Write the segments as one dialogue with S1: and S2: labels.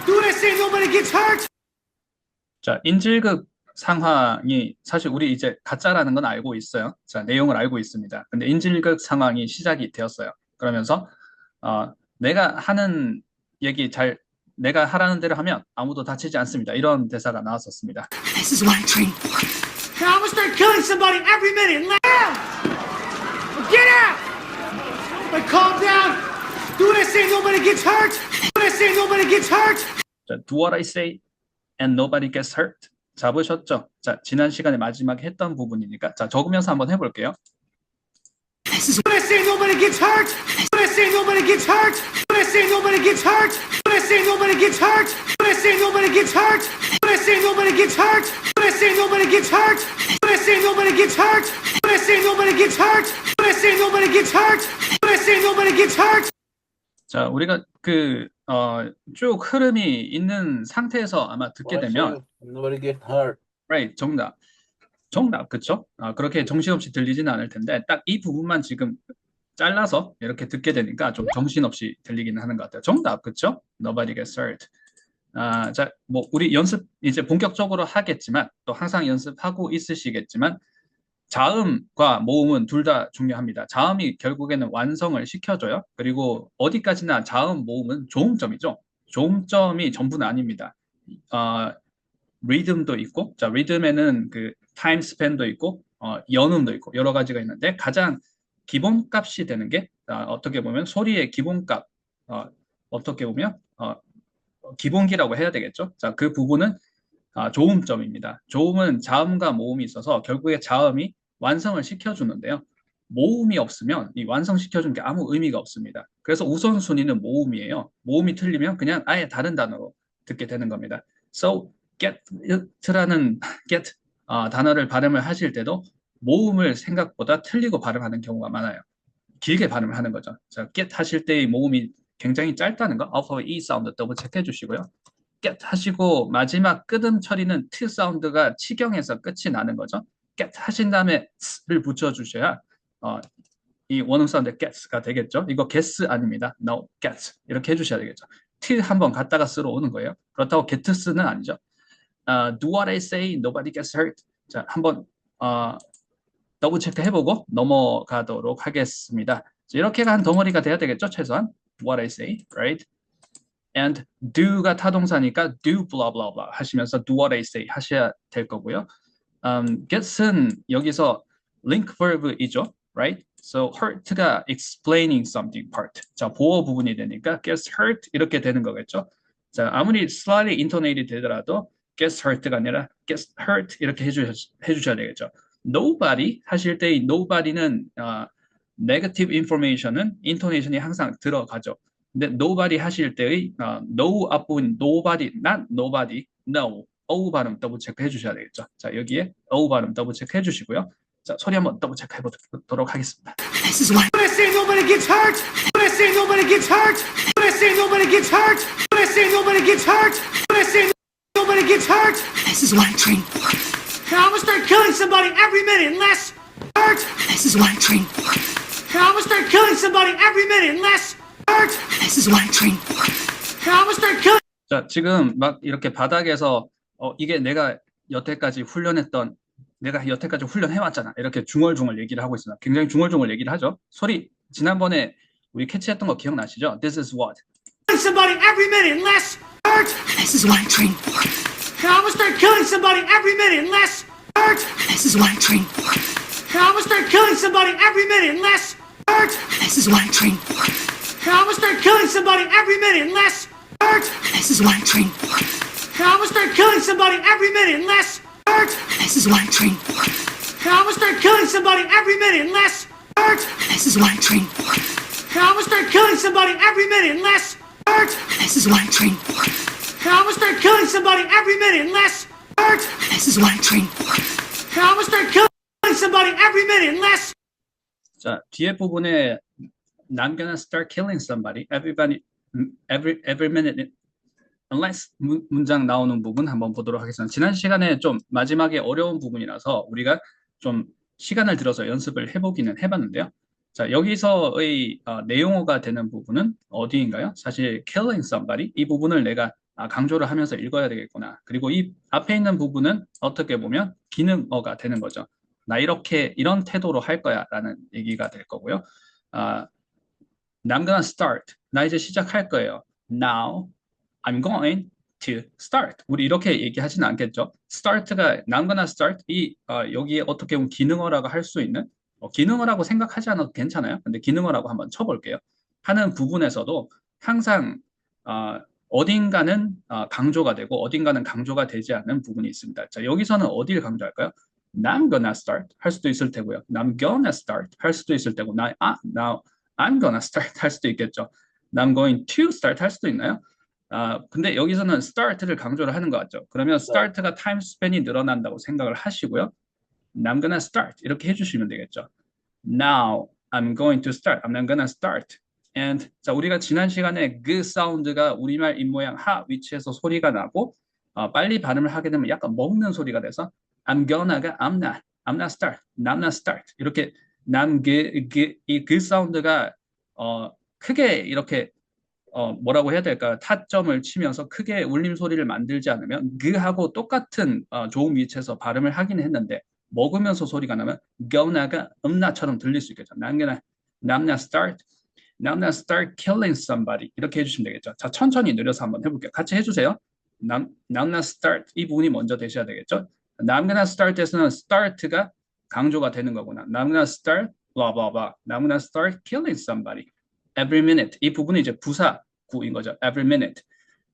S1: Do what I say, nobody gets hurt.
S2: 자, 인질극 상황이 사실 우리 이제 가짜라는 건 알고 있어요. 자, 내용을 알고 있습니다. 근데 인질극 상황이 시작이 되었어요. 그러면서 내가 하는 얘기 내가 하라는 대로 하면 아무도 다치지 않습니다. 이런 대사가 나왔었습니다.
S1: This is what I trained for. I'm gonna start killing somebody every minute. Let out! Get out! Like, calm down. Do what I say, nobody gets hurt. Do what I say, nobody gets hurt.
S2: 자, do what I say and nobody gets hurt. 잡으셨죠? 자, 지난 시간에 마지막에 했던 부분이니까 자, 적으면서 한번 해볼게요.
S1: This is what I say, nobody gets hurt. What I say, nobody gets hurt. What I say, nobody gets hurt. What I say, nobody gets hurt. What I say, nobody gets hurt. What I say, nobody gets hurt. What I say, nobody gets hurt. What I say, nobody gets hurt. What I say, nobody gets hurt. What I say, nobody gets hurt. What I say, nobody gets hurt.
S2: 자, 우리가 쭉 흐름이 있는 상태에서 아마 듣게 되면
S3: Nobody get hurt.
S2: right, 정답, 그쵸? 그렇게 정신없이 들리지는 않을 텐데 딱 이 부분만 지금 잘라서 이렇게 듣게 되니까 좀 정신없이 들리기는 하는 것 같아요. 정답, 그쵸? Nobody gets hurt. 자, 뭐 우리 연습 이제 본격적으로 하겠지만 또 항상 연습하고 있으시겠지만 자음과 모음은 둘 다 중요합니다. 자음이 결국에는 완성을 시켜줘요. 그리고 어디까지나 자음, 모음은 조음점이죠. 조음점이 전부는 아닙니다. 리듬도 있고, 자, 리듬에는 그 타임 스팬도 있고, 연음도 있고 여러 가지가 있는데 가장 기본값이 되는 게 어떻게 보면 소리의 기본값, 어떻게 보면 기본기라고 해야 되겠죠. 자, 그 부분은 조음점입니다. 조음은 자음과 모음이 있어서 결국에 자음이 완성을 시켜주는데요. 모음이 없으면 이 완성시켜주는 게 아무 의미가 없습니다. 그래서 우선순위는 모음이에요. 모음이 틀리면 그냥 아예 다른 단어로 듣게 되는 겁니다. So, get라는 get 단어를 발음을 하실 때도 모음을 생각보다 틀리고 발음하는 경우가 많아요. 길게 발음을 하는 거죠. 자, get 하실 때의 모음이 굉장히 짧다는 거, alpha E 사운드 더블 체크해 주시고요. get 하시고 마지막 끄듬 처리는 t 사운드가 치경에서 끝이 나는 거죠. get 하신 다음에 s를 붙여주셔야 이 원음 사운드 gets가 되겠죠. 이거 gets 아닙니다. no, gets 이렇게 해주셔야 되겠죠. t 한번 갔다가 쓰러 오는 거예요. 그렇다고 gets는 아니죠. do what I say, nobody gets hurt. 자, 한번 더블 체크 해보고 넘어가도록 하겠습니다. 자, 이렇게가 한 덩어리가 돼야 되겠죠, 최소한. What I say, right? And do가 타동사니까 do blah blah blah 하시면서 do what I say 하셔야 될 거고요. get은 여기서 link verb이죠, right? So hurt가 explaining something part. 자, 보어 부분이 되니까 gets hurt 이렇게 되는 거겠죠. 자, 아무리 slightly intonated 되더라도 gets hurt가 아니라 gets hurt 이렇게 해주셔야 되겠죠. Nobody 하실 때 이 nobody는 negative information은 intonation이 항상 들어가죠. 근데 nobody 하실 때의 no 앞부분 nobody, not nobody, no, o 발음 더블 체크해 주셔야 되겠죠. 자, 여기에 o 발음 더블 체크해 주시고요. 자, 소리 한번 더블 체크해 보도록 하겠습니다.
S1: This is what I say, nobody gets hurt. What I say, nobody gets hurt. What I say, nobody gets hurt. What I say, nobody gets hurt. What I say, nobody gets hurt. This is what I trained for. I'm gonna start killing somebody every minute unless hurt. This is what I trained for. I'm gonna start killing somebody every minute unless hurt. This is what I trained for. I'm gonna start killing.
S2: 자, 지금 막 이렇게 바닥에서 이게 내가 여태까지 훈련해왔잖아. 이렇게 중얼중얼 얘기를 하고 있습니다. 굉장히 중얼중얼 얘기를 하죠. 소리, 지난번에 우리 캐치했던 거 기억나시죠? This is what.
S1: Somebody every minute unless hurt. This is what I trained for. I'm gonna start killing somebody every minute unless hurt. This is what I trained for. I'm gonna start killing somebody every minute unless hurt. This is what I trained for. I'm gonna start killing somebody every minute unless hurt. This is what I trained for. I'm gonna start killing somebody every minute unless hurt. This is what I trained for. I'm gonna start killing somebody every minute unless hurt. This is what I trained for. I'm gonna start killing somebody every minute unless hurt. This is what I trained for. I'm gonna start killing somebody every minute unless hurt. This is what I trained for. I'm gonna start killing somebody every minute unless.
S2: 자, 뒤에 부분에 I'm gonna start killing somebody every minute unless 문장 나오는 부분 한번 보도록 하겠습니다. 지난 시간에 좀 마지막에 어려운 부분이라서 우리가 좀 시간을 들어서 연습을 해보기는 해봤는데요. 자, 여기서의 내용어가 되는 부분은 어디인가요? 사실 killing somebody 이 부분을 내가 강조를 하면서 읽어야 되겠구나. 그리고 이 앞에 있는 부분은 어떻게 보면 기능어가 되는 거죠. 나 이런 태도로 할 거야 라는 얘기가 될 거고요. I'm gonna start. 나 이제 시작할 거예요. Now I'm going to start. 우리 이렇게 얘기하지는 않겠죠. start가 I'm gonna start 여기에 어떻게 보면 기능어라고 할 수 있는 기능어라고 생각하지 않아도 괜찮아요. 근데 기능어라고 한번 쳐볼게요. 하는 부분에서도 항상 어딘가는 강조가 되고 어딘가는 강조가 되지 않는 부분이 있습니다. 자, 여기서는 어디를 강조할까요? I'm gonna start 할 수도 있을 테고요. I'm gonna start 할 수도 있을 테고 now I'm gonna start 할 수도 있겠죠. I'm going to start 할 수도 있나요? 근데 여기서는 start를 강조를 하는 것 같죠. 그러면 start가 타임 스팬이 늘어난다고 생각을 하시고요. I'm gonna start 이렇게 해주시면 되겠죠. Now I'm going to start. I'm gonna start. And 자, 우리가 지난 시간에 그 사운드가 우리말 입모양 하 위치에서 소리가 나고 빨리 발음을 하게 되면 약간 먹는 소리가 돼서 I'm gonna가 I'm not start. I'm not start. 이렇게 그 사운드가 크게 이렇게 뭐라고 해야 될까요? 타점을 치면서 크게 울림 소리를 만들지 않으면 그하고 똑같은 좋은 위치에서 발음을 하긴 했는데 먹으면서 소리가 나면 gonna가 not,처럼 들릴 수 있겠죠. I'm not start killing somebody 이렇게 해주시면 되겠죠. 자, 천천히 느려서 한번 해볼게요. 같이 해주세요. I'm not start 이 부분이 먼저 되셔야 되겠죠. I'm gonna start에서는 start가 강조가 되는 거구나. I'm gonna start blah blah blah. I'm gonna start killing somebody every minute. 이 부분이 이제 부사구인 거죠. Every minute.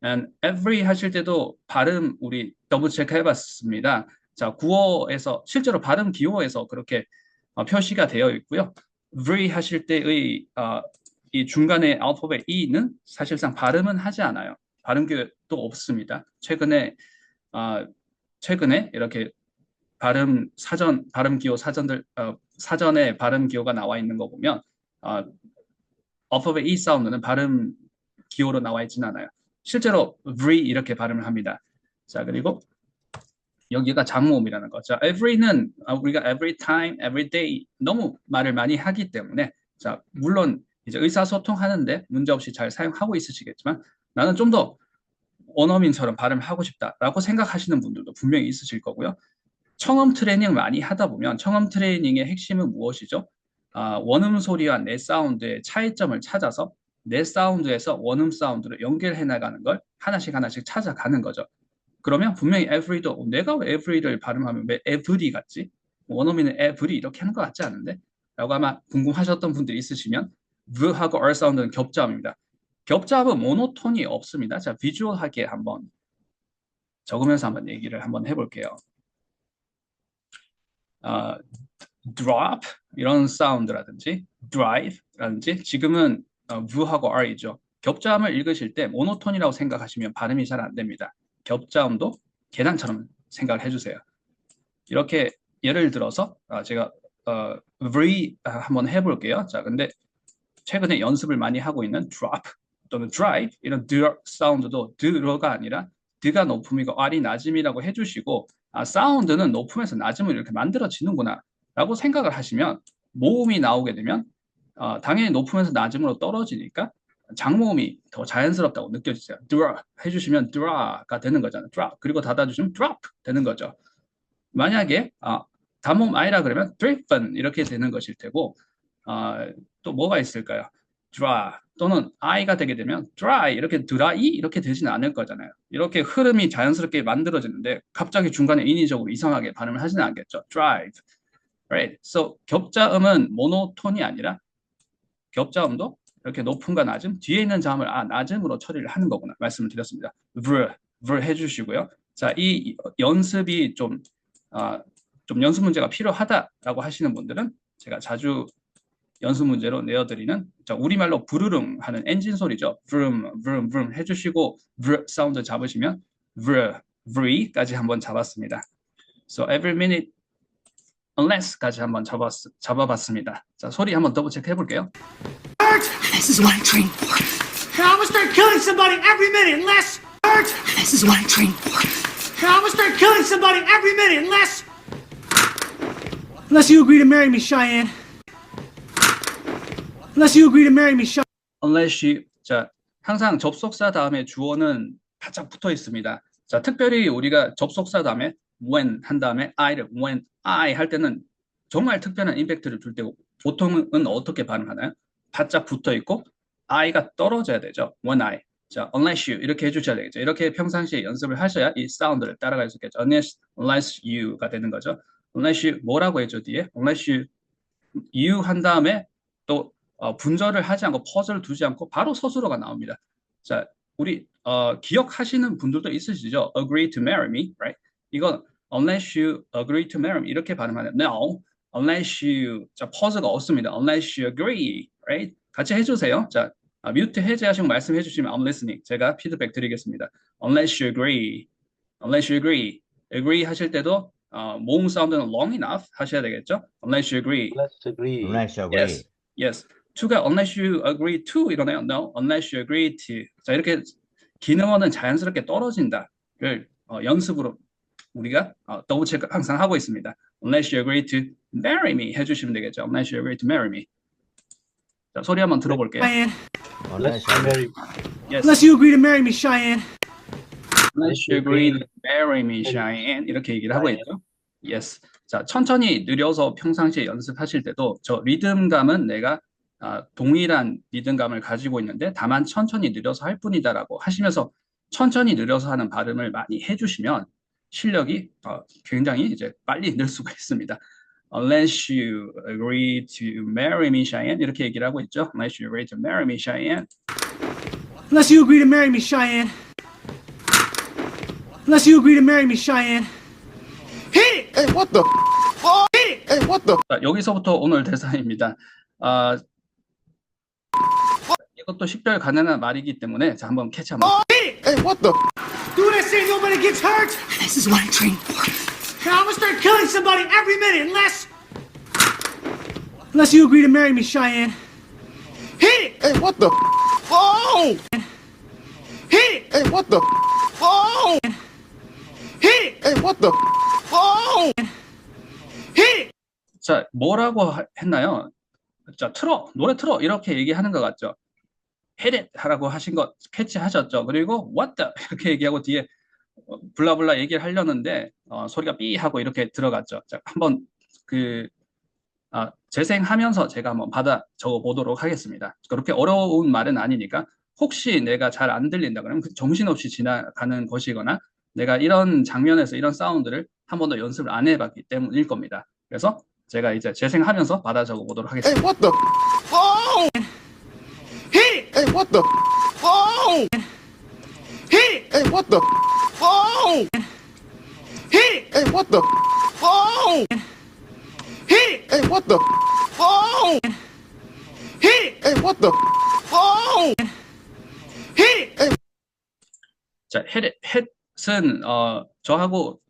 S2: And every 하실 때도 발음 우리 더블 체크 해봤습니다. 자, 구어에서 실제로 발음 기호에서 그렇게 표시가 되어 있고요. every 하실 때의 이 중간에 알파벳 E는 사실상 발음은 하지 않아요. 발음 기호도 없습니다. 최근에 이렇게 발음 기호 사전에 발음 기호가 나와 있는 거 보면 알파벳 E 사운드는 발음 기호로 나와 있지는 않아요. 실제로 every 이렇게 발음을 합니다. 자, 그리고 여기가 장모음이라는 거죠. every는 우리가 every time, every day 너무 말을 많이 하기 때문에 자, 물론 이제 의사소통하는데 문제없이 잘 사용하고 있으시겠지만 나는 좀 더 원어민처럼 발음을 하고 싶다라고 생각하시는 분들도 분명히 있으실 거고요. 청음 트레이닝 많이 하다 보면 청음 트레이닝의 핵심은 무엇이죠? 원음 소리와 내 사운드의 차이점을 찾아서 내 사운드에서 원음 사운드로 연결해 나가는 걸 하나씩 찾아가는 거죠. 그러면 분명히 every도 내가 왜 every를 발음하면 왜 every 같지? 원어민은 every 이렇게 하는 것 같지 않은데? 라고 아마 궁금하셨던 분들이 있으시면 v하고 r 사운드는 겹자음입니다. 겹자음은 모노톤이 없습니다. 자, 비주얼하게 한번 적으면서 한번 얘기를 한번 해볼게요. drop 이런 사운드라든지 drive라든지 지금은 v하고 r이죠. 겹자음을 읽으실 때 모노톤이라고 생각하시면 발음이 잘 안 됩니다. 겹자음도 계단처럼 생각을 해주세요. 이렇게 예를 들어서 제가 very 한번 해볼게요. 자, 근데 최근에 연습을 많이 하고 있는 drop 또는 drive 이런 사운드도 드가 아니라 드가 높음이고 r이 낮음이라고 해주시고 사운드는 높음에서 낮음을 이렇게 만들어지는구나 라고 생각을 하시면 모음이 나오게 되면 당연히 높음에서 낮음으로 떨어지니까 장모음이 더 자연스럽다고 느껴지세요. draw 해주시면 draw가 되는 거잖아요. drop 그리고 닫아주시면 drop 되는 거죠. 만약에 단모음 I라 그러면 driven 이렇게 되는 것일 테고 또 뭐가 있을까요? dry 또는 I가 되게 되면 dry 이렇게 dry 이렇게 되지는 않을 거잖아요. 이렇게 흐름이 자연스럽게 만들어지는데 갑자기 중간에 인위적으로 이상하게 발음을 하지는 않겠죠. drive, right? So 겹자음은 모노톤이 아니라 겹자음도 이렇게 높음과 낮음 뒤에 있는 자음을 낮음으로 처리를 하는 거구나 말씀을 드렸습니다. ver 해주시고요. 자, 이 연습이 좀 연습 문제가 필요하다라고 하시는 분들은 제가 자주 연습 문제로 내어드리는 우리말로 부르릉 하는 엔진 소리죠. vroom, vroom, vroom 해주시고 vr 사운드 잡으시면 vr까지 한번 잡았습니다. So every minute unless까지 한번 잡아봤습니다. 자, 소리 한번 더블 체크 해볼게요.
S1: This is what I trained for. I'm gonna start killing somebody every minute unless hurt. This is what I trained for. I'm gonna start killing somebody every minute unless you agree to marry me, Cheyenne. Unless you agree to marry me, Cheyenne.
S2: Unless you 자 항상 접속사 다음에 주어는 바짝 붙어 있습니다. 자, 특별히 우리가 접속사 다음에 when 한 다음에 I를 when I 할 때는 정말 특별한 임팩트를 줄 때고 보통은 어떻게 발음하나요? 바짝 붙어 있고 I가 떨어져야 되죠. when I. 자, unless you 이렇게 해주셔야 되겠죠. 이렇게 평상시에 연습을 하셔야 이 사운드를 따라갈 수 있겠죠. unless you가 되는 거죠. unless you 뭐라고 해줘 뒤에? unless you 한 다음에 또 분절을 하지 않고 퍼즐을 두지 않고 바로 서술어가 나옵니다. 자, 우리 기억하시는 분들도 있으시죠? Agree to marry me, right? 이건 unless you agree to marry me 이렇게 발음하는 no, unless you 자 퍼즐가 없습니다. unless you agree, right? 같이 해주세요. 자, 뮤트 해제하시고 말씀해 주시면 I'm listening. 제가 피드백 드리겠습니다. Unless you agree, unless you agree, agree 하실 때도 모음 사운드는 long enough 하셔야 되겠죠? Unless you agree.
S3: Let's agree.
S4: Unless you agree.
S2: Yes, yes. to가 unless you agree to 이러네요. No, unless you agree to. 자, 이렇게 기능어는 자연스럽게 떨어진다를 연습으로 우리가 더블 체크 항상 하고 있습니다. Unless you agree to marry me 해주시면 되겠죠. Unless you agree to marry me. 자, 소리 한번 들어볼게요.
S1: Cheyenne.
S3: Let's marry.
S2: Yes.
S1: Unless you agree to marry me, Cheyenne.
S2: Unless you agree to marry me, Cheyenne. 이렇게 얘기를 하고 있죠. Yes. 자, 천천히 느려서 평상시에 연습하실 때도 저 리듬감은 내가 동일한 리듬감을 가지고 있는데 다만 천천히 느려서 할 뿐이다라고 하시면서 천천히 느려서 하는 발음을 많이 해주시면 실력이 굉장히 이제 빨리 늘 수가 있습니다. Unless you agree to marry me, Cheyenne. 이렇게 얘기를 하고 있죠. Unless you agree to marry me, Cheyenne.
S1: Unless you agree to marry me, Cheyenne. Unless you agree to marry me, Cheyenne. Hit it!
S4: Hey, what the?
S1: Hit it!
S4: Hey, what the?
S2: 자, 여기서부터 오늘 대사입니다. 이것도 식별 가능한 말이기 때문에 자, 한번 캐치 한번.
S1: Hit it!
S4: Hey, what the?
S1: Do what I say, nobody gets hurt. This is what I trained for. Now I'm gonna start killing somebody every minute unless you agree to marry me, Cheyenne. Hit it!
S4: Hey, what the? Oh!
S1: Hit it!
S4: Hey, what the? Oh!
S1: Hit it!
S4: Hey, what the? Oh!
S1: Hit it!
S2: 자, 뭐라고 했나요? 자, 노래 틀어 이렇게 얘기하는 것 같죠. Hit it 하라고 하신 거 캐치하셨죠. 그리고 what the 이렇게 얘기하고 뒤에 블라블라 얘기를 하려는데 소리가 삐 하고 이렇게 들어갔죠. 자, 한번 재생하면서 제가 한번 받아 적어 보도록 하겠습니다. 그렇게 어려운 말은 아니니까 혹시 내가 잘 안 들린다 그러면 정신없이 지나가는 것이거나 내가 이런 장면에서 이런 사운드를 한 번도 연습을 안 해봤기 때문일 겁니다. 그래서 제가 이제 재생하면서 받아 적어 보도록 하겠습니다.
S4: Hey, what the? Oh!
S1: Hit it!
S4: Hey, what the? Oh!
S1: Hit it!
S4: Hey, what the? Oh!
S1: Hit it!
S4: Hey, what the? Oh!
S1: Hit it!
S4: Hey, what the? Oh!
S1: Hit it!
S4: Hey, what the? Oh!
S1: Hit it!
S2: 자, 햇은 저하고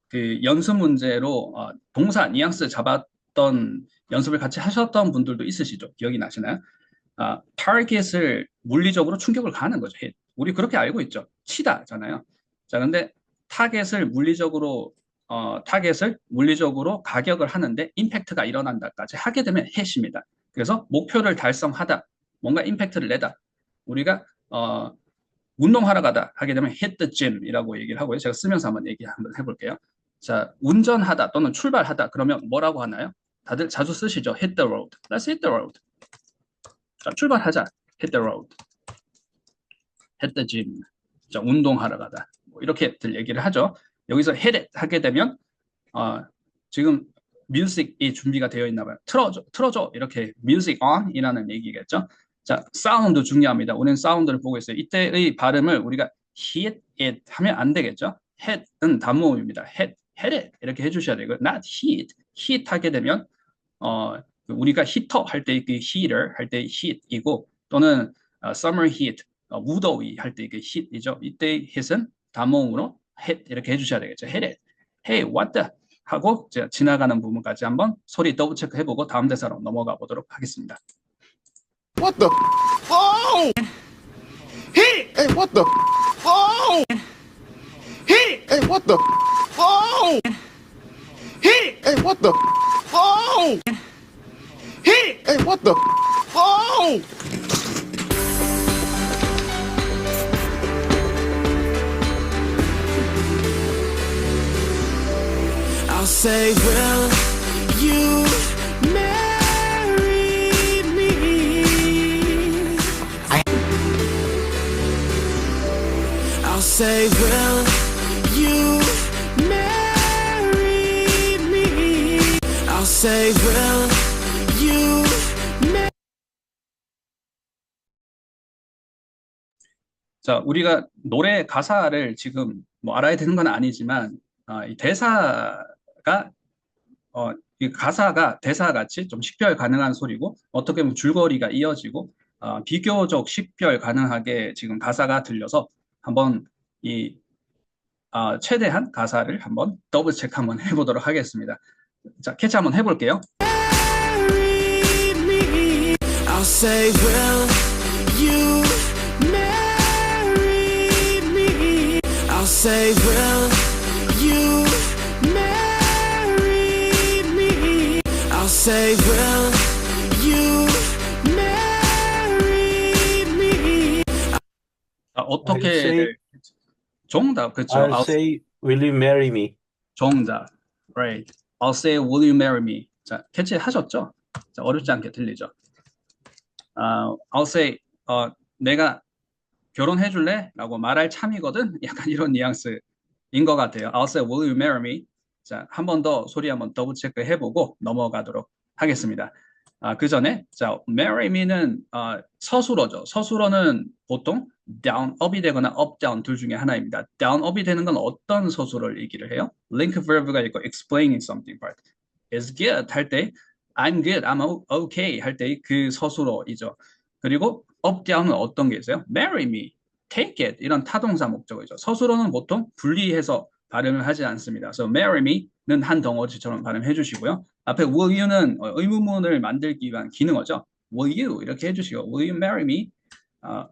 S2: 그 연습 문제로 동사 뉘앙스 잡았던 연습을 같이 하셨던 분들도 있으시죠? 기억이 나시나요? 타겟을 물리적으로 충격을 가하는 거죠. 우리 그렇게 알고 있죠. 치다잖아요. 자, 근데 타겟을 물리적으로 가격을 하는데 임팩트가 일어난다까지 하게 되면 햇입니다. 그래서 목표를 달성하다, 뭔가 임팩트를 내다. 우리가 운동하러 가다 하게 되면 hit the gym이라고 얘기를 하고요. 제가 쓰면서 한번 한번 해볼게요. 자, 운전하다 또는 출발하다 그러면 뭐라고 하나요? 다들 자주 쓰시죠. hit the road. Let's hit the road. 자, 출발하자. hit the road. hit the gym. 자, 운동하러 가다. 뭐 이렇게들 얘기를 하죠. 여기서 hit it 하게 되면 지금 뮤직이 준비가 되어 있나 봐요. 틀어줘. 이렇게 music on 이라는 얘기겠죠. 자, 사운드 중요합니다. 우리는 사운드를 보고 있어요. 이때의 발음을 우리가 hit it 하면 안 되겠죠. hit은 단모음입니다. hit it 이렇게 해주셔야 되고요. not hit. hit 하게 되면 우리가 히터 할 때 그 heater 할 때 hit이고 또는 summer heat 무더위 할 때 그 hit이죠. 이때 hit은 단모음으로 hit 이렇게 해주셔야 되겠죠. hit it. Hey, what the? 하고 지나가는 부분까지 한번 소리 더블 체크 해보고 다음 대사로 넘어가 보도록 하겠습니다.
S4: What the? Oh!
S1: Hit it!
S4: Hey, what the? Oh!
S1: Hit it!
S4: Hey, what the? Oh!
S1: Hit it!
S4: Hey, what the? Oh!
S1: Hit it!
S4: Hey, what the? Oh!
S3: I'll say, will you marry me? I'll say, will you marry me? I'll say, will you marry?
S2: 자, 우리가 노래 가사를 지금 뭐 알아야 되는 건 아니지만 이 대사가 이 가사가 대사같이 좀 식별 가능한 소리고 어떻게 보면 줄거리가 이어지고 비교적 식별 가능하게 지금 가사가 들려서 한번 이 최대한 가사를 한번 더블 체크 한번 해보도록 하겠습니다. 자, 캐치 한번 해볼게요.
S3: Me. I'll say, will you marry me? I'll say, will you marry me? I'll say, will you marry me?
S2: 어떻게
S5: I'll say-
S2: 정답 그렇죠?
S5: I'll say, will you marry me?
S2: 정답. Right. I'll say, will you marry me? 자, 캐치 하셨죠? 자, 어렵지 않게 들리죠? I'll say, 내가 결혼해 줄래? 라고 말할 참이거든? 약간 이런 뉘앙스인 것 같아요. I'll say, will you marry me? 자, 한 번 더 소리 한번 더블 체크 해보고 넘어가도록 하겠습니다. 그 전에, 자, marry me는 서술어죠. 서술어는 보통 down, up이 되거나 up, down 둘 중에 하나입니다. down, up이 되는 건 어떤 서술어를 얘기를 해요? link verb가 있고 explaining something part. is good 할 때 I'm good, I'm okay 할 때 그 서술어이죠. 그리고 up, down은 어떤 게 있어요? marry me, take it 이런 타동사 목적어이죠. 서술어는 보통 분리해서 발음을 하지 않습니다. So marry me는 한 덩어리처럼 발음해 주시고요. 앞에 will you는 의문문을 만들기 위한 기능어죠. will you 이렇게 해주시고 will you marry me?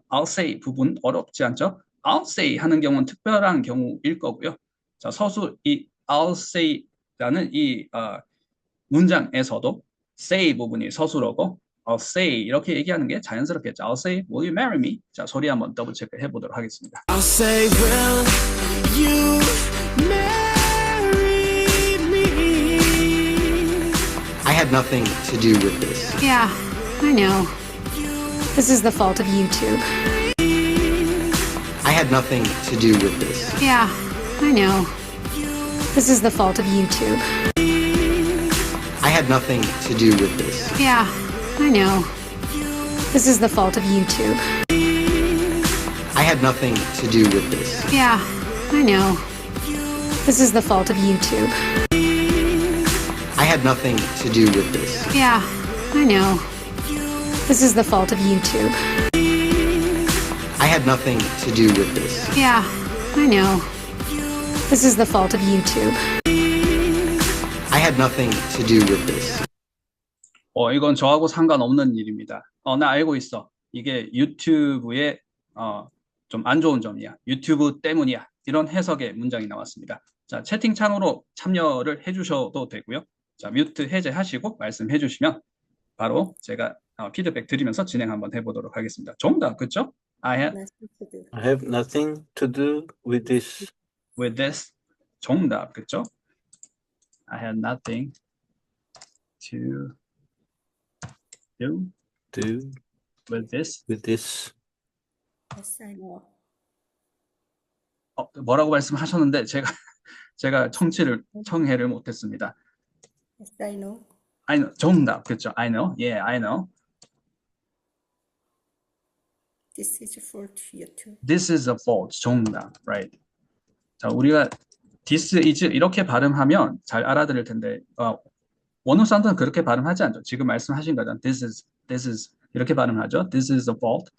S2: I'll say 부분 어렵지 않죠? I'll say 하는 경우는 특별한 경우일 거고요. 자, 서술 이 I'll say라는 이 문장에서도 say 부분이 서술어고 I'll say 이렇게 얘기하는 게 자연스럽겠죠. I'll say, will you marry me? 자, 소리 한번 더블 체크 해보도록 하겠습니다.
S3: I'll say, will you marry me?
S6: I had nothing to do with this.
S7: Yeah, I know. This is the fault of YouTube.
S6: I had nothing to do with this.
S7: Yeah, I know. This is the fault of YouTube.
S6: I had nothing to do with this.
S7: Yeah, I know. This is the fault of YouTube.
S6: I had nothing to do with this.
S7: Yeah, I know. This is the fault of YouTube.
S6: I had nothing to do with this.
S7: Yeah, I know. This is the fault of YouTube.
S6: I had nothing to do with this.
S7: Yeah, I know. This is the fault of YouTube.
S6: I had nothing to do with this.
S2: 이건 저하고 상관없는 일입니다. 나 알고 있어. 이게 유튜브의 좀 안 좋은 점이야. 유튜브 때문이야. 이런 해석의 문장이 나왔습니다. 자, 채팅창으로 참여를 해주셔도 되고요. 자, 뮤트 해제하시고 말씀해 주시면 바로 제가 피드백 드리면서 진행 한번 해보도록 하겠습니다. 정답, 그렇죠? I had
S5: I have nothing to do with this.
S2: with this. 정답, 그렇죠? I had nothing to do
S5: Do
S2: with this.
S5: with this.
S8: Yes, I know.
S2: 뭐라고 말씀하셨는데 제가 청해를 못했습니다.
S8: Yes, I know.
S2: I know, 정답, 그렇죠? I know, yeah, I know.
S8: This is for YouTube.
S2: This is a fault, 정답, right? 자, 우리가 this is 이렇게 발음하면 잘 알아들을 텐데 원어 사운드는 그렇게 발음하지 않죠. 지금 말씀하신 거잖아요. This is 이렇게 발음하죠. This is a fault.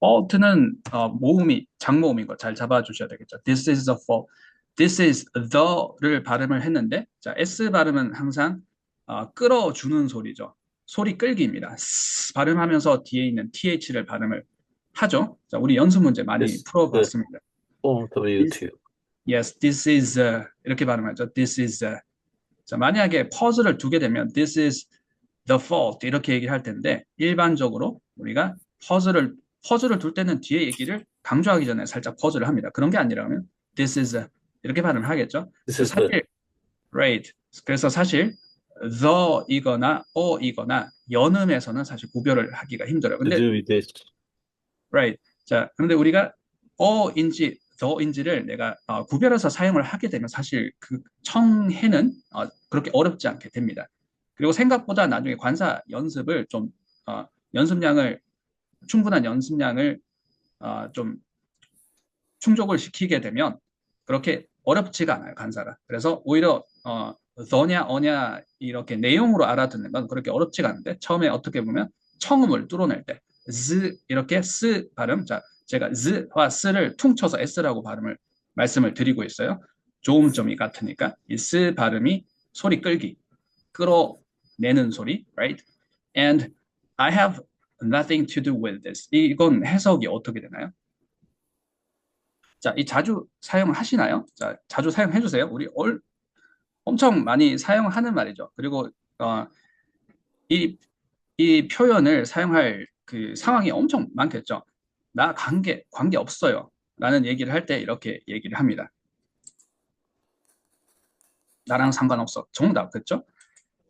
S2: fault는 모음이 장모음인 거 잘 잡아주셔야 되겠죠. This is a fault. This is the를 발음을 했는데 자, S 발음은 항상 끌어주는 소리죠. 소리 끌기입니다. 발음하면서 뒤에 있는 TH를 발음을 하죠. 자, 우리 연습 문제 많이
S5: Yes.
S2: 풀어봤습니다.
S5: Fault of YouTube.
S2: Yes, this is 이렇게 발음하죠. This is 자, 만약에 퍼즐을 두게 되면 this is the fault 이렇게 얘기를 할 텐데 일반적으로 우리가 퍼즐을 둘 때는 뒤에 얘기를 강조하기 전에 살짝 퍼즐을 합니다. 그런 게 아니라면 this is 이렇게 발음을 하겠죠.
S5: This is
S2: 사실 right. 그래서 사실 the이거나 어이거나 연음에서는 사실 구별을 하기가 힘들어요.
S5: To
S2: 근데
S5: do with this.
S2: right. 자, 그런데 우리가 어인지 더인지를 내가 구별해서 사용을 하게 되면 사실 그 청해는 그렇게 어렵지 않게 됩니다. 그리고 생각보다 나중에 관사 연습을 좀 연습량을 충분한 연습량을 좀 충족을 시키게 되면 그렇게 어렵지가 않아요, 관사가. 그래서 오히려 더냐 어냐 이렇게 내용으로 알아듣는 건 그렇게 어렵지가 않은데 처음에 어떻게 보면 청음을 뚫어낼 때 z 이렇게 스 발음, 자 제가 z와 s를 퉁쳐서 s라고 말씀을 드리고 있어요. 조음점이 같으니까 이 스 발음이 소리 끌어내는 소리, right? And I have nothing to do with this. 이건 해석이 어떻게 되나요? 자, 이 자주 사용하시나요? 자, 자주 사용해 주세요. 우리 엄청 많이 사용하는 말이죠. 그리고 이 표현을 사용할 그 상황이 엄청 많겠죠. 나 관계 없어요. 라는 얘기를 할 때 이렇게 얘기를 합니다. 나랑 상관없어. 정답, 그렇죠?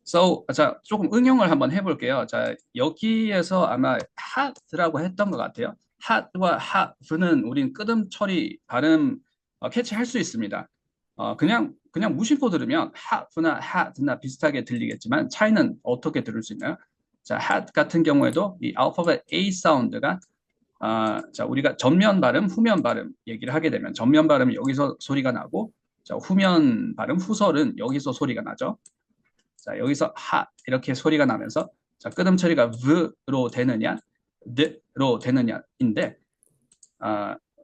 S2: So, 자, 조금 응용을 한번 해볼게요. 자, 여기에서 아마 hot라고 했던 것 같아요. hot와 have는 우린 끄듬 처리 발음 캐치할 수 있습니다. 그냥 무심코 들으면 have나 had나 비슷하게 들리겠지만 차이는 어떻게 들을 수 있나요? 자, had 같은 경우에도 이 알파벳 A 사운드가 자, 우리가 전면 발음, 후면 발음 얘기를 하게 되면 전면 발음이 여기서 소리가 나고 자, 후면 발음, 후설은 여기서 소리가 나죠. 자, 여기서 하 이렇게 소리가 나면서 자, 끄듬 처리가 v로 되느냐, 드로 되느냐인데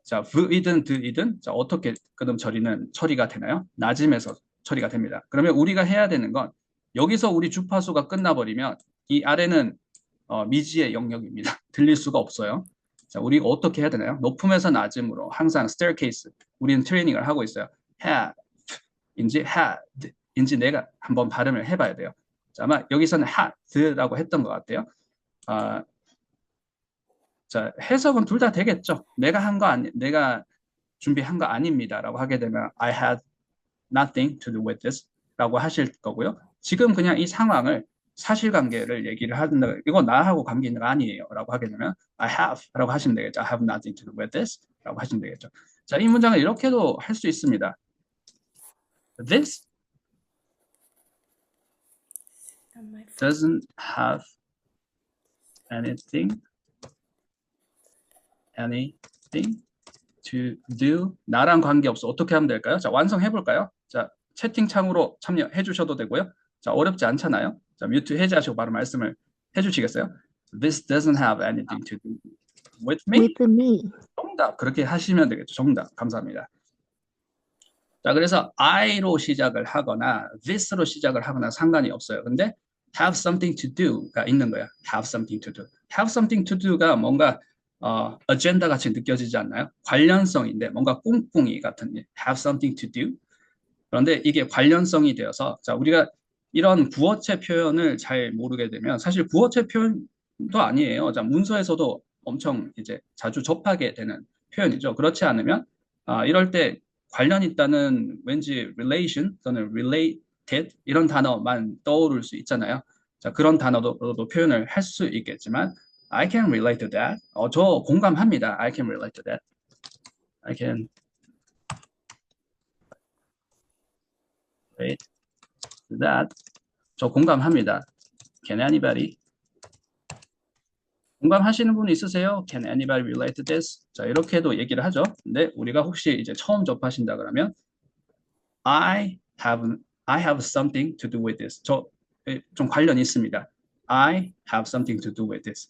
S2: 자, v이든 드이든 자, 어떻게 끄듬 처리가 되나요? 낮음에서 처리가 됩니다. 그러면 우리가 해야 되는 건 여기서 우리 주파수가 끝나버리면 이 아래는 미지의 영역입니다. 들릴 수가 없어요. 자, 우리가 어떻게 해야 되나요? 높음에서 낮음으로 항상 staircase 우리는 트레이닝을 하고 있어요. have인지 had인지 내가 한번 발음을 해봐야 돼요. 자, 아마 여기서는 had라고 했던 것 같아요. 자, 해석은 둘 다 되겠죠. 내가 준비한 거 아닙니다라고 하게 되면 I had nothing to do with this 라고 하실 거고요. 지금 그냥 이 상황을 사실관계를 얘기를 하는데 이거 나하고 관계 있는 거 아니에요 라고 하게 되면 I have 라고 하시면 되겠죠. I have nothing to do with this 라고 하시면 되겠죠. 자, 이 문장을 이렇게도 할 수 있습니다. This doesn't have anything to do. 나랑 관계없어. 어떻게 하면 될까요? 자, 완성해 볼까요? 자, 채팅창으로 참여해 주셔도 되고요. 자, 어렵지 않잖아요. 자, 뮤트 해제하시고 바로 말씀을 해 주시겠어요? This doesn't have anything to do with me. 정답. 그렇게 하시면 되겠죠. 정답. 감사합니다. 자, 그래서 I로 시작을 하거나 this로 시작을 하거나 상관이 없어요. 근데 have something to do가 있는 거야. have something to do. have something to do가 뭔가 아젠다 같이 느껴지지 않나요? 관련성인데 뭔가 꿍꿍이 같은 일. have something to do. 그런데 이게 관련성이 되어서 자, 우리가 이런 구어체 표현을 잘 모르게 되면 사실 구어체 표현도 아니에요. 자, 문서에서도 엄청 이제 자주 접하게 되는 표현이죠. 그렇지 않으면 이럴 때 관련 있다는 왠지 relation 또는 related 이런 단어만 떠오를 수 있잖아요. 자, 그런 단어도 표현을 할 수 있겠지만 I can relate to that. 저 공감합니다. I can relate to that. I can relate to that. 저 공감합니다. Can anybody? 공감하시는 분 있으세요? Can anybody relate to this? 자, 이렇게도 얘기를 하죠. 근데 우리가 혹시 이제 처음 접하신다 그러면 I have something to do with this. 저 좀 관련이 있습니다. I have something to do with this.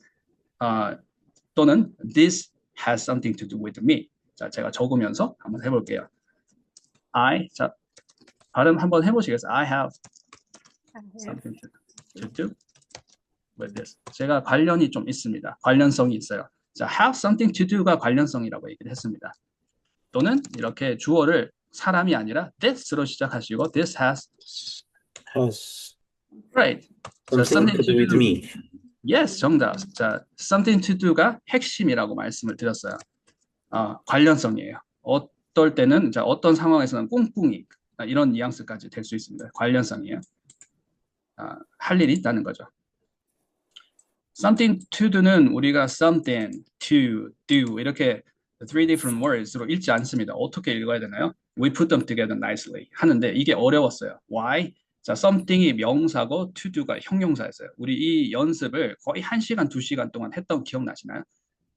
S2: 또는 this has something to do with me. 자, 제가 적으면서 한번 해볼게요. 자, 발음 한번 해보시겠어요? I have something to do with this. 제가 관련이 좀 있습니다. 관련성이 있어요. 자, have something to do가 관련성이라고 얘기를 했습니다. 또는 이렇게 주어를 사람이 아니라 this로 시작하시고 this has right. 자,
S5: Something to do with me.
S2: Yes, 정답. 자, something to do가 핵심이라고 말씀을 드렸어요. 관련성이에요. 어떨 때는 자, 어떤 상황에서는 꿍꿍이 이런 뉘앙스까지 될 수 있습니다. 관련성이에요. 할 일이 있다는 거죠. Something to do는 우리가 something, to, do 이렇게 three different words로 읽지 않습니다. 어떻게 읽어야 되나요? We put them together nicely 하는데 이게 어려웠어요. Why? 자, something이 명사고 to do가 형용사였어요. 우리 이 연습을 거의 1시간, 2시간 동안 했던 기억나시나요?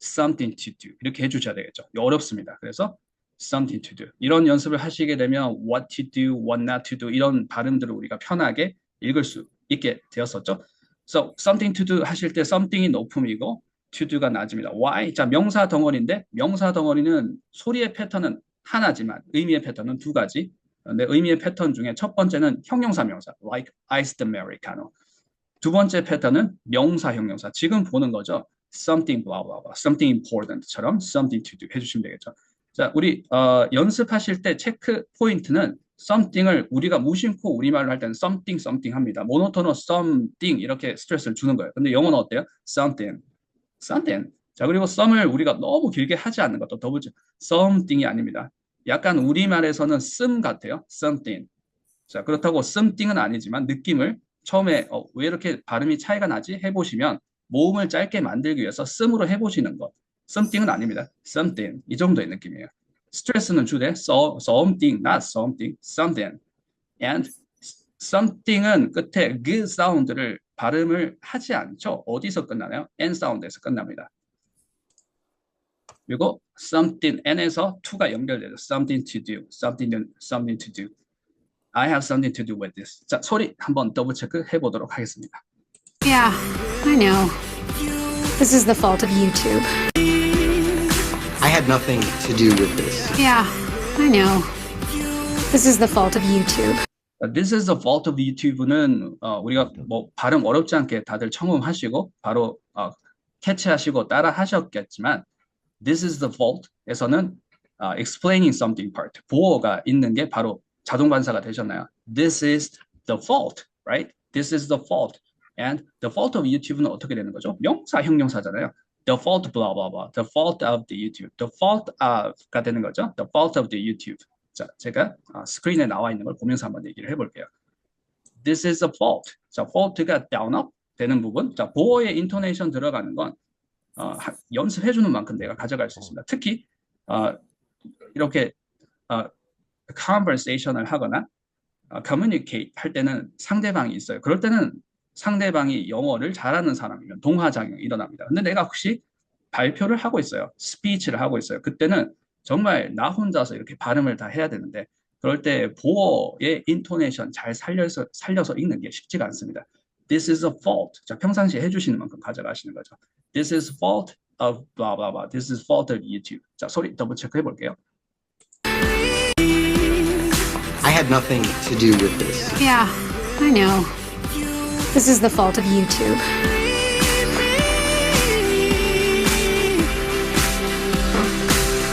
S2: Something to do 이렇게 해주셔야 되겠죠. 어렵습니다. 그래서 something to do 이런 연습을 하시게 되면 what to do, what not to do 이런 발음들을 우리가 편하게 읽을 수 있게 되었었죠. So something to do 하실 때 something이 높음이고 to do가 낮습니다. Why? 자, 명사 덩어리인데 명사 덩어리는 소리의 패턴은 하나지만 의미의 패턴은 두 가지. 근데 의미의 패턴 중에 첫 번째는 형용사 명사 like iced americano. 두 번째 패턴은 명사 형용사. 지금 보는 거죠. something blah blah blah, something important처럼 something to do 해주시면 되겠죠. 자, 우리 연습하실 때 체크 포인트는 something을 우리가 무심코 우리말로 할 때는 something 합니다. 모노토너 something 이렇게 스트레스를 주는 거예요. 근데 영어는 어때요? something. 자, 그리고 some을 우리가 너무 길게 하지 않는 것도 더 보죠. something이 아닙니다. 약간 우리말에서는 some 같아요. something. 자, 그렇다고 something은 아니지만 느낌을 처음에 왜 이렇게 발음이 차이가 나지? 해보시면 모음을 짧게 만들기 위해서 some으로 해보시는 것. something은 아닙니다. something. 이 정도의 느낌이에요. 스트레스는 주되 something, not something, something. And something은 끝에 그 사운드를 발음을 하지 않죠. 어디서 끝나나요? N 사운드에서 끝납니다. 그리고 something, N에서 to가 연결되죠. something to do, something to do. I have something to do with this. 자, 소리 한번 더블 체크 해보도록 하겠습니다.
S7: Yeah, I know. This is the fault of YouTube.
S6: I had nothing to do with this.
S7: Yeah, I know. This is the fault of YouTube.
S2: This is the fault of YouTube는 우리가 뭐 발음 어렵지 않게 다들 청음하시고 바로 캐치하시고 따라 하셨겠지만 This is the fault에서는 explaining something part 보어가 있는 게 바로 자동 반사가 되셨나요? This is the fault, right? This is the fault. And the fault of YouTube는 어떻게 되는 거죠? 명사 형용사잖아요. The fault blah blah blah. The fault of the YouTube. The fault of가 되는 거죠. The fault of the YouTube. 자, 제가 스크린에 나와 있는 걸 보면서 한번 얘기를 해볼게요. This is a fault. 자, fault가 down up 되는 부분. 자, 보어의 intonation 들어가는 건 연습해주는 만큼 내가 가져갈 수 있습니다. 특히 이렇게 conversation을 하거나 communicate 할 때는 상대방이 있어요. 그럴 때는 상대방이 영어를 잘하는 사람이면 동화작용이 일어납니다. 근데 내가 혹시 발표를 하고 있어요. 스피치를 하고 있어요. 그때는 정말 나 혼자서 이렇게 발음을 다 해야 되는데 그럴 때 보어의 인토네이션 잘 살려서 읽는 게 쉽지가 않습니다. This is a fault. 자, 평상시에 해주시는 만큼 가져가시는 거죠. This is fault of blah blah blah. This is fault of YouTube. 자, 소리 더블 체크 해볼게요.
S6: I had nothing to do with this.
S7: Yeah, I know. This is the fault of YouTube.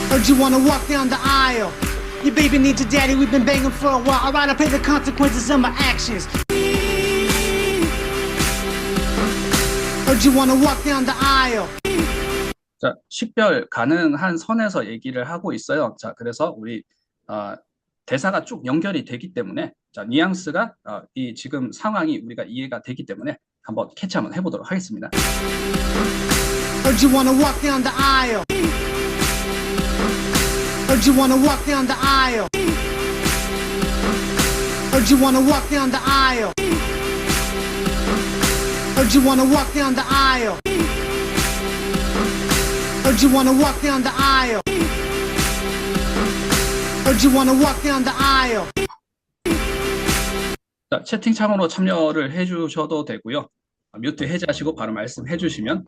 S1: Heard you wanna walk down the aisle. Your baby needs a daddy, we've been banging for a while. Alright, I'll pay the consequences of my actions. Heard you wanna walk down the aisle.
S2: 자, 식별 가능한 선에서 얘기를 하고 있어요. 자, 그래서 우리 대사가 쭉 연결이 되기 때문에 자, 뉘앙스가 이 지금 상황이 우리가 이해가 되기 때문에 한번 캐치 한번 해보도록 하겠습니다.
S1: Heard you wanna walk down the aisle. Heard you wanna walk down the aisle. Heard you wanna walk down the aisle. Heard you wanna walk down the aisle. Heard you wanna walk down the aisle. Heard you wanna walk down the aisle.
S2: 자, 채팅창으로 참여를 해주셔도 되고요. 뮤트 해제하시고 바로 말씀해 주시면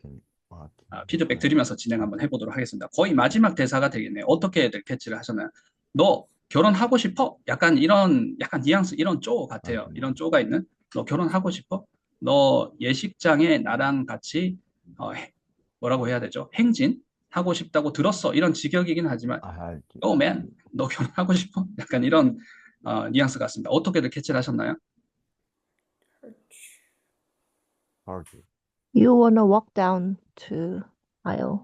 S2: 피드백 드리면서 진행 한번 해보도록 하겠습니다. 거의 마지막 대사가 되겠네요. 어떻게들 캐치를 하셨나요? 너 결혼하고 싶어? 약간 뉘앙스 이런 쪼 같아요. 이런 쪼가 있는 너 결혼하고 싶어? 너 예식장에 나랑 같이 뭐라고 해야 되죠? 행진하고 싶다고 들었어. 이런 직역이긴 하지만 Oh man, 너 결혼하고 싶어? 약간 이런 뉘앙스 같습니다. 어떻게들 캐치를 하셨나요?
S9: You wanna walk down to aisle.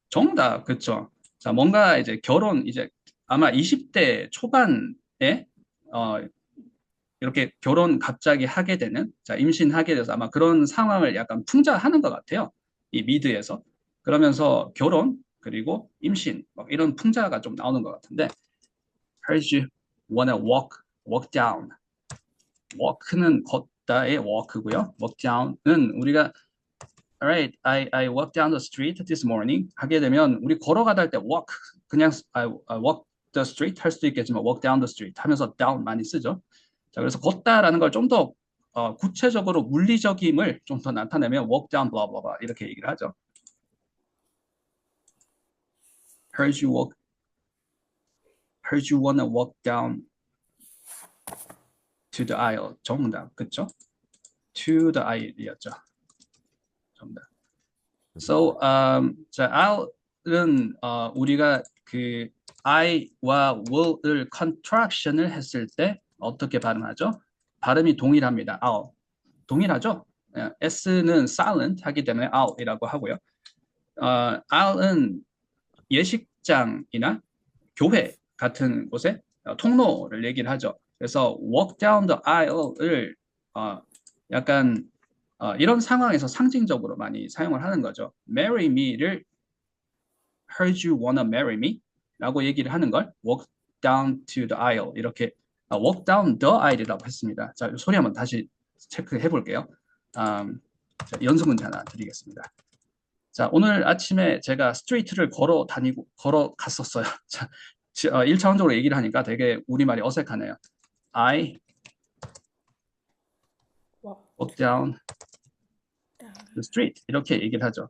S2: 정답, 그렇죠. 자, 뭔가 이제 결혼 이제 아마 20대 초반에 이렇게 결혼 갑자기 하게 되는, 자, 임신하게 돼서 아마 그런 상황을 약간 풍자하는 것 같아요. 이 미드에서. 그러면서 결혼, 그리고 임신, 막 이런 풍자가 좀 나오는 것 같은데, heard you wanna walk down. walk는 걷다의 walk고요. walk down은 우리가 alright, I walked down the street this morning 하게 되면 우리 걸어가다 할 때 walk, 그냥 I walk the street 할 수도 있겠지만 walk down the street 하면서 down 많이 쓰죠. 자, 그래서 걷다라는 걸 좀 더 구체적으로 물리적임을 좀 더 나타내면 walk down blah blah blah 이렇게 얘기를 하죠. heard you wanna walk down to the aisle. 정답, 그쵸? to the aisle이었죠. 정답. So, 자, aisle은 우리가 그 I와 will을 contraction을 했을 때 어떻게 발음하죠? 발음이 동일합니다. aisle. 동일하죠? S는 silent 하기 때문에 aisle이라고 하고요. aisle은 예식장이나 교회 같은 곳에 통로를 얘기를 하죠. 그래서 walk down the aisle을 약간 이런 상황에서 상징적으로 많이 사용을 하는 거죠. marry me를 heard you wanna marry me 라고 얘기를 하는 걸 walk down to the aisle 이렇게 walk down the aisle이라고 했습니다. 자, 소리 한번 다시 체크해 볼게요. 자, 연습 문제 하나 드리겠습니다. 자, 오늘 아침에 제가 스트리트를 걸어갔었어요. 자, 1차원적으로 얘기를 하니까 되게 우리말이 어색하네요. I walk down the street 이렇게 얘기를 하죠.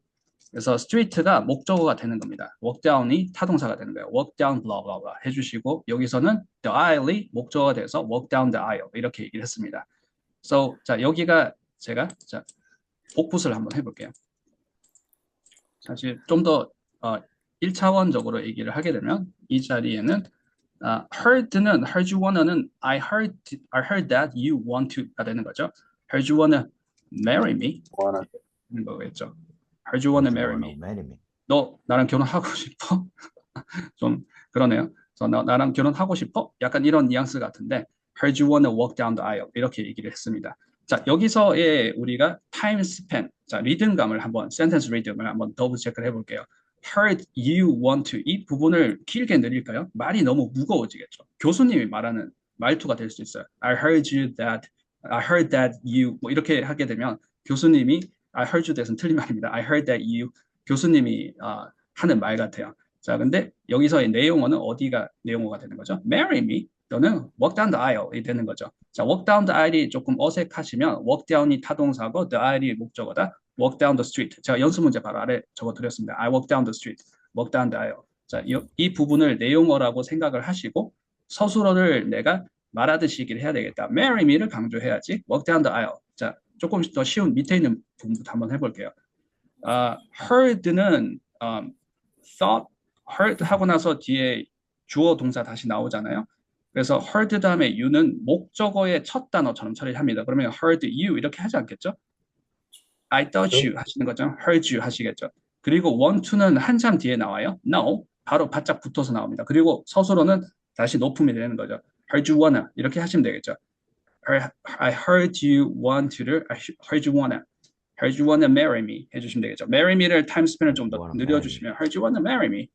S2: 그래서 street가 목적어가 되는 겁니다. walk down이 타동사가 되는 거예요. walk down blah blah blah 해주시고 여기서는 the aisle이 목적어가 돼서 walk down the aisle 이렇게 얘기를 했습니다. So 자 여기가 제가 자 복붙을 한번 해볼게요. 사실 좀 더 1차원적으로 얘기를 하게 되면 이 자리에는 heard는 heard you wanna는 I heard that you want to가 되는 거죠. heard you wanna marry me 하는 거겠죠. heard you wanna marry me. 너 나랑 결혼하고 싶어? 좀 그러네요. 그래서 나랑 결혼하고 싶어? 약간 이런 뉘앙스 같은데 heard you wanna walk down the aisle 이렇게 얘기를 했습니다. 자 여기서의 우리가 time span, 자 리듬감을 한번 센텐스 리듬을 한번 더블 체크를 해볼게요. heard you want to 이 부분을 길게 늘릴까요? 말이 너무 무거워지겠죠. 교수님이 말하는 말투가 될 수 있어요. I heard that you 뭐 이렇게 하게 되면 교수님이 I heard you that은 틀린 말입니다. I heard that you 교수님이 하는 말 같아요. 자 근데 여기서의 내용어는 어디가 내용어가 되는 거죠? marry me 또는 walk down the aisle이 되는 거죠. 자 walk down the aisle이 조금 어색하시면 walk down이 타동사고 the aisle이 목적어다. walk down the street. 제가 연습 문제 바로 아래 적어드렸습니다. I walk down the street. walk down the aisle. 자, 이 부분을 내용어라고 생각을 하시고 서술어를 내가 말하듯이 얘기를 해야 되겠다. marry me를 강조해야지. walk down the aisle. 자, 조금 더 쉬운 밑에 있는 부분부터 한번 해볼게요. heard는 thought, heard 하고 나서 뒤에 주어 동사 다시 나오잖아요. 그래서 heard 다음에 you는 목적어의 첫 단어처럼 처리를 합니다. 그러면 heard you 이렇게 하지 않겠죠? I thought you 하시는 거죠. heard you 하시겠죠. 그리고 want to는 한참 뒤에 나와요. no, 바로 바짝 붙어서 나옵니다. 그리고 서술어는 다시 높음이 되는 거죠. heard you wanna 이렇게 하시면 되겠죠. I heard you want to를 I heard you wanna marry me 해주시면 되겠죠. marry me를 타임 스팬을 좀 더 늘려주시면 heard you wanna marry me.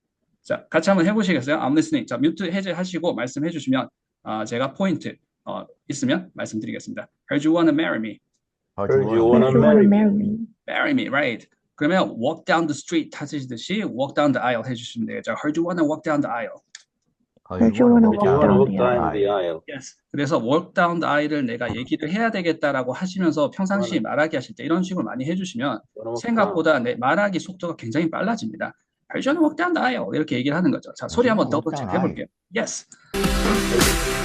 S2: 자, 같이 한번 해보시겠어요? I'm listening. 자, 뮤트 해제하시고 말씀해 주시면 제가 포인트 있으면 말씀드리겠습니다. heard you wanna marry me.
S5: Heard you wanna marry me.
S2: marry me, right? 그러면 walk down the street 하시듯이 walk down the aisle 해주시면 되겠죠. heard you wanna walk down the aisle.
S9: Heard you wanna
S5: Heard you
S9: walk
S5: wanna
S9: down
S5: walk
S9: the
S5: down
S9: aisle.
S5: the aisle.
S2: Yes. 그래서 walk down the aisle을 내가 얘기를 해야 되겠다라고 하시면서 평상시 말하기 하실 때 이런 식으로 많이 해주시면 생각보다 내 말하기 속도가 굉장히 빨라집니다. heard you wanna walk down the aisle 이렇게 얘기를 하는 거죠. 자, 소리 한번 더블 체크 해볼게요. Yes.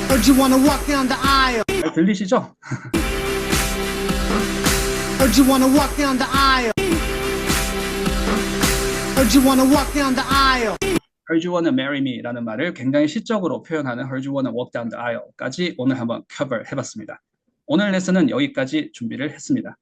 S1: Heard you wanna walk down the aisle.
S2: 잘 들리시죠?
S1: Heard you wanna walk down the aisle. Heard you wanna walk down the aisle.
S2: heard you wanna marry me 라는 말을 굉장히 시적으로 표현하는 heard you wanna walk down the aisle까지 오늘 한번 커버 해봤습니다. 오늘 레슨은 여기까지 준비를 했습니다.